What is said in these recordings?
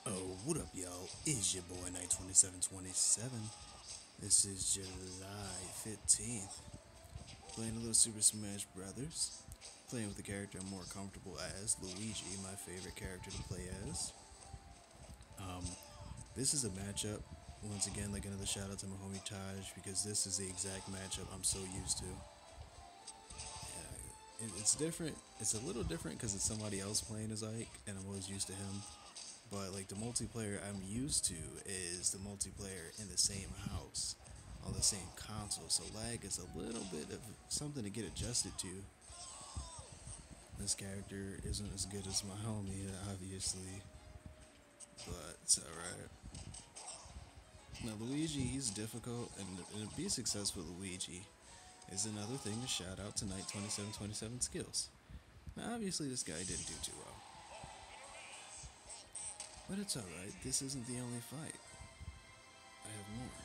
Oh, what up, y'all? It's your boy Night 2727. This is July 15th. Playing a little Super Smash Brothers. Playing with the character I'm more comfortable as, Luigi, my favorite character to play as. Um, this is a matchup. Once again, like another shout out to my homie Taj because this is the exact matchup I'm so used to. It's different. It's a little different because it's somebody else playing as Ike, and I'm always used to him. But like the multiplayer I'm used to is the multiplayer in the same house on the same console. So lag is a little bit of something to get adjusted to. This character isn't as good as my homie, obviously, but it's alright. Now Luigi, he's difficult, and to be a successful Luigi is another thing to shout out tonight 2727 skills. Now obviously this guy didn't do too well. But it's alright, this isn't the only fight. I have more.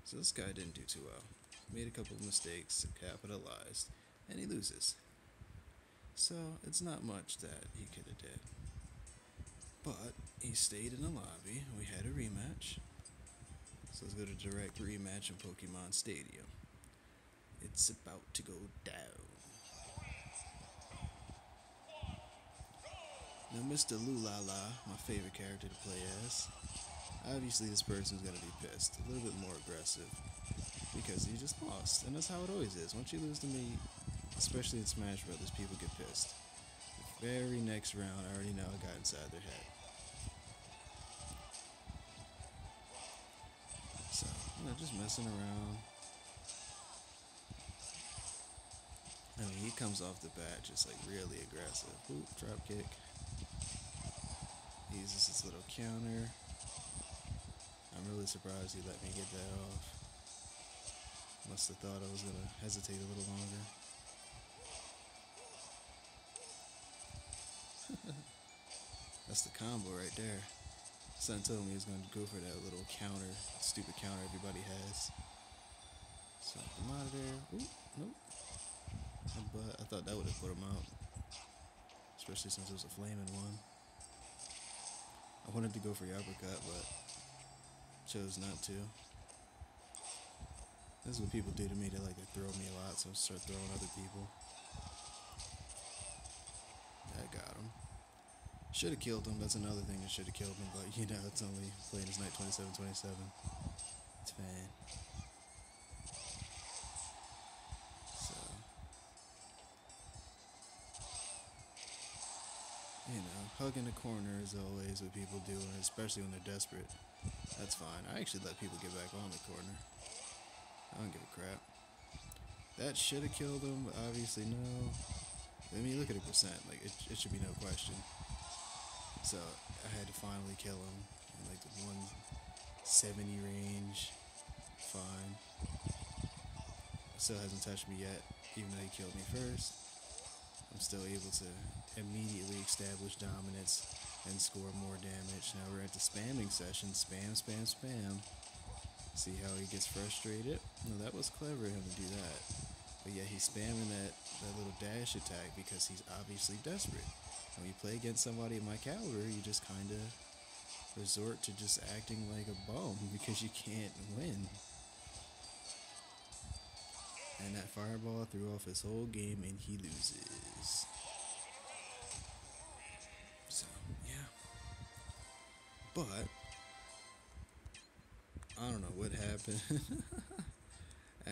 So this guy didn't do too well. Made a couple of mistakes, capitalized, and he loses. So it's not much that he could have did. But he stayed in the lobby. We had a rematch. So let's go to direct rematch in Pokemon Stadium. It's about to go down. Now Mr. Lulala, my favorite character to play as. Obviously this person's gonna be pissed. A little bit more aggressive. Because he just lost. And that's how it always is. Once you lose to me, especially in Smash Brothers, people get pissed. The very next round, I already know I got inside their head. So, just messing around. I mean, he comes off the bat just like really aggressive. Oop, drop kick. He uses his little counter. I'm really surprised he let me get that off. Must have thought I was gonna hesitate a little longer. That's the combo right there. Son told me he was going to go for that little counter, stupid counter everybody has. So come out of there. Ooh, nope. But I thought that would have put him out. Especially since it was a flaming one. I wanted to go for the uppercut, but chose not to. This is what people do to me. They like to throw me a lot, so I start throwing other people. I got him. Should have killed him. That's another thing that should have killed him, but it's only playing his night 27-27. It's fine. So, hugging the corner is always what people do, and especially when they're desperate. That's fine. I actually let people get back on the corner. I don't give a crap. That should have killed him, but obviously no. I mean, look at the percent. Like, it should be no question. So I had to finally kill him in like the 170 range. Fine. Still hasn't touched me yet, even though he killed me first. I'm still able to immediately establish dominance and score more damage. Now we're at the spamming session. Spam, spam, spam. See how he gets frustrated? No, that was clever of him to do that. But yeah, he's spamming that little dash attack because he's obviously desperate. When you play against somebody of my caliber, you just kind of resort to just acting like a bum because you can't win. And that fireball threw off his whole game and he loses. So, yeah. But, I don't know what happened.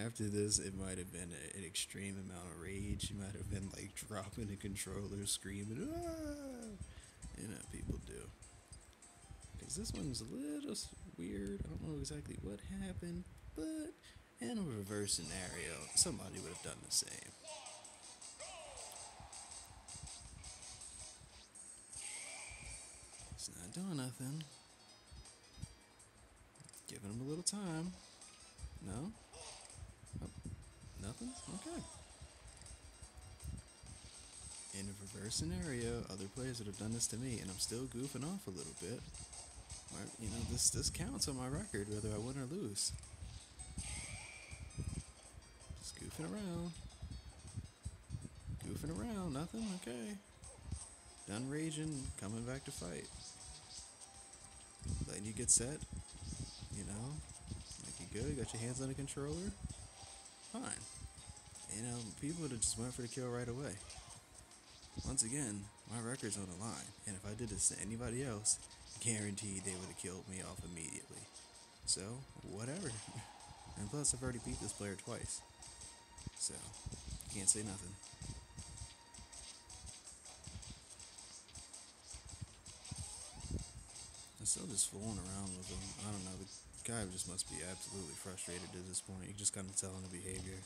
After this, it might have been an extreme amount of rage. You might have been like dropping the controller, screaming, ah! People do. Because this one's a little weird. I don't know exactly what happened, but in a reverse scenario, somebody would have done the same. It's not doing nothing. Giving him a little time. No? Oh, nothing? Okay. In a reverse scenario, other players would have done this to me, and I'm still goofing off a little bit. This counts on my record, whether I win or lose. Just goofing around. Goofing around, nothing? Okay. Done raging, coming back to fight. letting you get set. You know, like you good, got your hands on the controller. Fine. You know, people would have just went for the kill right away. Once again, my record's on the line, and if I did this to anybody else, guaranteed they would have killed me off immediately. So, whatever. And plus, I've already beat this player twice. So, can't say nothing. I'm still just fooling around with him. I don't know, the guy just must be absolutely frustrated at this point. You just kind of tell him the behavior.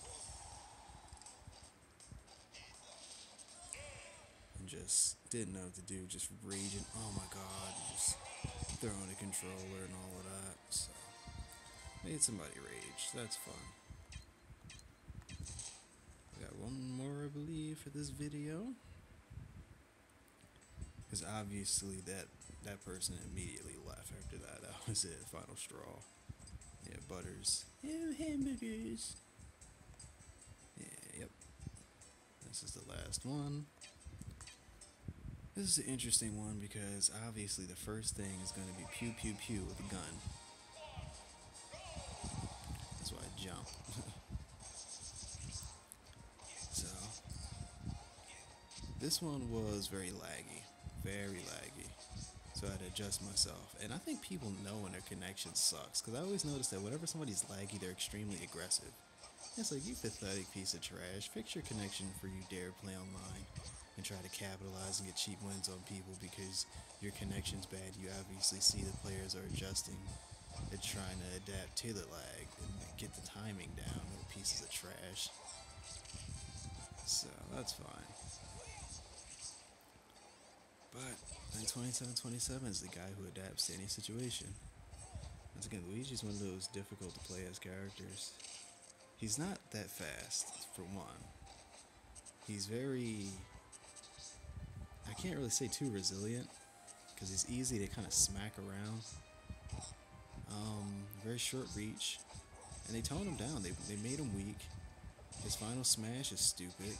And just didn't know what to do, just raging. Oh my god, just throwing the controller and all of that. So, made somebody rage. That's fun. We got one more, I believe, for this video. Because obviously that person immediately left after that. That was it, final straw. Yeah, Butters. Oh, hamburgers. Yeah, yep. This is the last one. This is an interesting one because obviously the first thing is going to be pew pew pew with a gun. That's why I jump. So, this one was very laggy. Very laggy. So I had to adjust myself. And I think people know when their connection sucks. Because I always notice that whenever somebody's laggy, they're extremely aggressive. It's like, you pathetic piece of trash. Fix your connection before you dare play online and try to capitalize and get cheap wins on people because your connection's bad. You obviously see the players are adjusting and trying to adapt to the lag and get the timing down. Little pieces of trash. So that's fine. But in 2727 is the guy who adapts to any situation. Once again, Luigi's one of those difficult to play as characters. He's not that fast, for one. He's very... I can't really say too resilient, because he's easy to kind of smack around. Very short reach. And they toned him down. They made him weak. His final smash is stupid.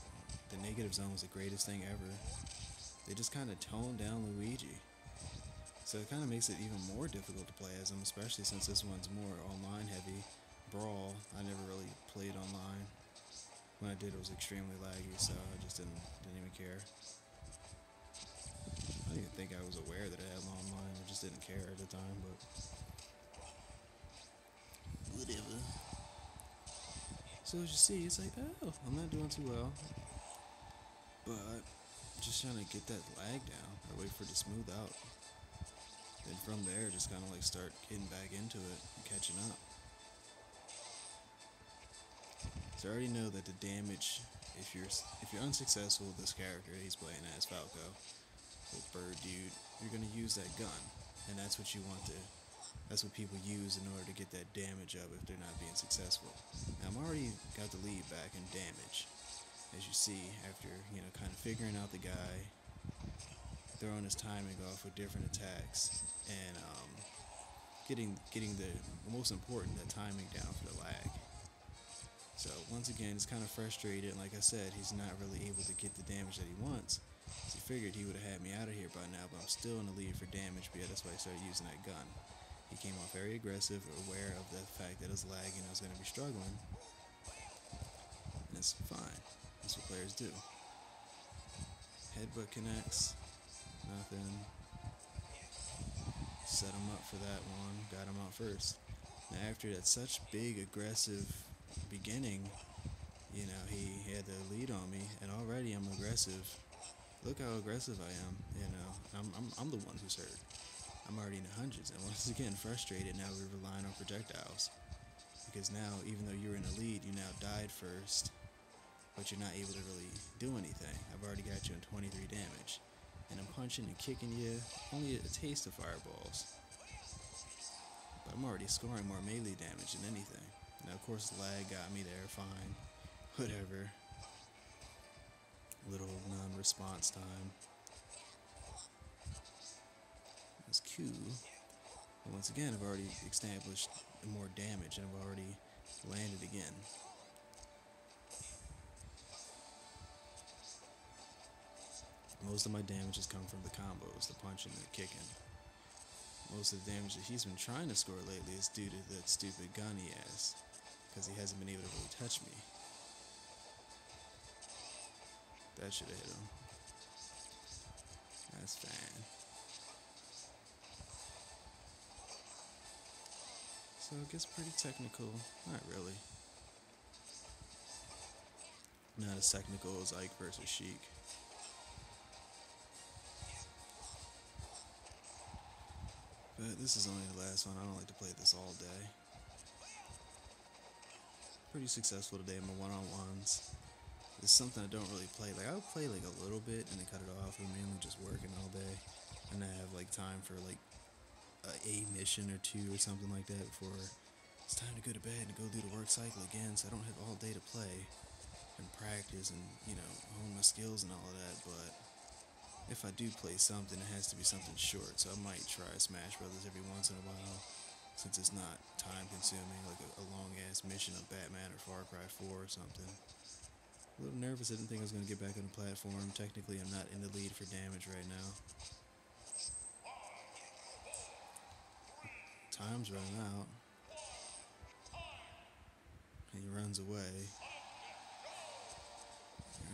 The negative zone was the greatest thing ever. They just kind of toned down Luigi. So it kind of makes it even more difficult to play as him, especially since this one's more online heavy. Brawl, I never really played online. When I did, it was extremely laggy, so I just didn't even care. I didn't even think I was aware that it had online. I just didn't care at the time, but whatever. So as you see, it's like, oh, I'm not doing too well, but just trying to get that lag down. I wait for it to smooth out. Then from there, just kind of like start getting back into it and catching up. So I already know that the damage, if you're unsuccessful with this character he's playing as Falco, the bird dude, you're gonna use that gun, and that's what you want to. That's what people use in order to get that damage up if they're not being successful. Now I'm already got the lead back in damage, as you see after kind of figuring out the guy, throwing his timing off with different attacks, and getting the most important, the timing down for the lag. So once again, it's kind of frustrated. Like I said, he's not really able to get the damage that he wants. So he figured he would have had me out of here by now, but I'm still in the lead for damage. But yeah, that's why I started using that gun. He came off very aggressive, aware of the fact that it was lagging, I was going to be struggling. And it's fine. That's what players do. Headbutt connects. Nothing. Set him up for that one. Got him out first. Now after that such big aggressive beginning, he had the lead on me, and already I'm aggressive. Look how aggressive I am. I'm the one who's hurt. I'm already in the hundreds, and once again frustrated. Now we're relying on projectiles, because now even though you're in the lead, you now died first, but you're not able to really do anything. I've already got you in 23 damage, and I'm punching and kicking you, only a taste of fireballs, but I'm already scoring more melee damage than anything. Now of course the lag got me there, fine, whatever. Little non-response time. That's cool. But once again, I've already established more damage, and I've already landed again. Most of my damage has come from the combos, the punching and the kicking. most of the damage that he's been trying to score lately is due to that stupid gun he has, because he hasn't been able to really touch me. That should have hit him. That's fine. So it gets pretty technical. Not really. Not as technical as Ike versus Sheik. But this is only the last one. I don't like to play this all day. Pretty successful today in my one-on-ones. It's something I don't really play. Like, I would play like a little bit and then cut it off. I'm mainly just working all day. And I have like time for like a mission or two or something like that before it's time to go to bed and go do the work cycle again. So I don't have all day to play and practice and, you know, hone my skills and all of that. But if I do play something, it has to be something short. So I might try Smash Brothers every once in a while, since it's not time consuming, like a long ass mission of Batman or Far Cry 4 or something. A little nervous. I didn't think I was going to get back on the platform. Technically, I'm not in the lead for damage right now. Time's running out. He runs away.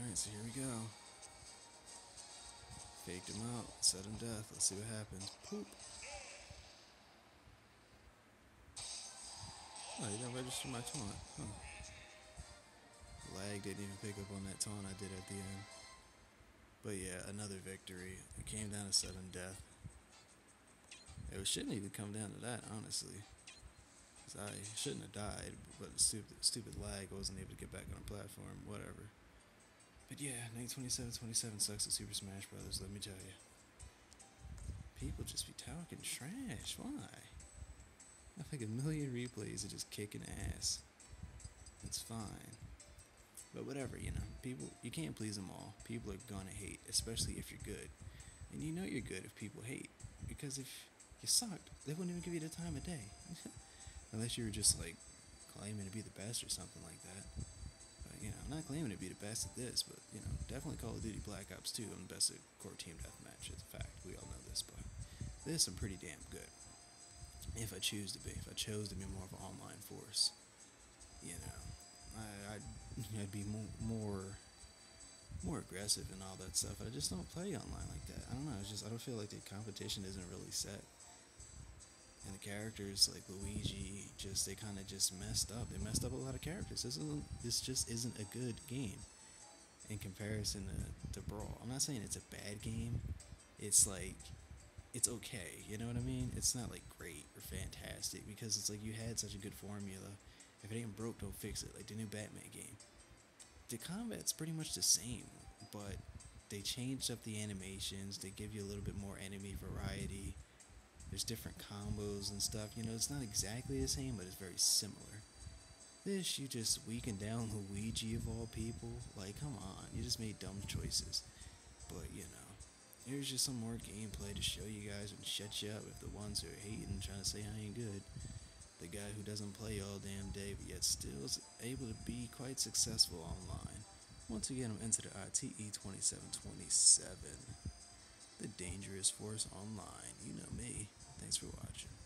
Alright, so here we go. Faked him out. Sudden death. Let's see what happens. Poop. Oh, he didn't register my taunt. Huh. Lag didn't even pick up on that taunt I did at the end. But yeah, another victory. It came down to sudden death. It shouldn't even come down to that, honestly. Because I shouldn't have died, but the stupid lag, I wasn't able to get back on the platform, whatever. But yeah, Night 2727 sucks at Super Smash Brothers, let me tell you. People just be talking trash, why? I have like a million replays of just kicking ass. It's fine. But whatever, you know, people, you can't please them all. People are gonna hate, especially if you're good. And you know you're good if people hate. Because if you sucked, they wouldn't even give you the time of day. Unless you were just like claiming to be the best or something like that. But, you know, I'm not claiming to be the best at this, but, you know, definitely Call of Duty Black Ops 2, I'm the best at Core Team Deathmatch. It's a fact. We all know this, but this I'm pretty damn good. If I choose to be. If I chose to be more of an online force. You know, I'd be more aggressive and all that stuff. I just don't play online like that. I don't know. It's just I don't feel like the competition isn't really set. And the characters like Luigi, they kind of just messed up. They messed up a lot of characters. This just isn't a good game in comparison to Brawl. I'm not saying it's a bad game. It's like it's okay. You know what I mean? It's not like great or fantastic because it's like you had such a good formula. If it ain't broke, don't fix it. Like the new Batman game. The combat's pretty much the same, but they changed up the animations. They give you a little bit more enemy variety. There's different combos and stuff. You know, it's not exactly the same, but it's very similar. This, you just weakened down Luigi of all people. Like, come on. You just made dumb choices. But, you know, here's just some more gameplay to show you guys and shut you up if the ones who are hating trying to say I ain't good. The guy who doesn't play all damn day, but yet still is able to be quite successful online. Once again, I'm into the ITE2727, the Dangerous Force Online. You know me. Thanks for watching.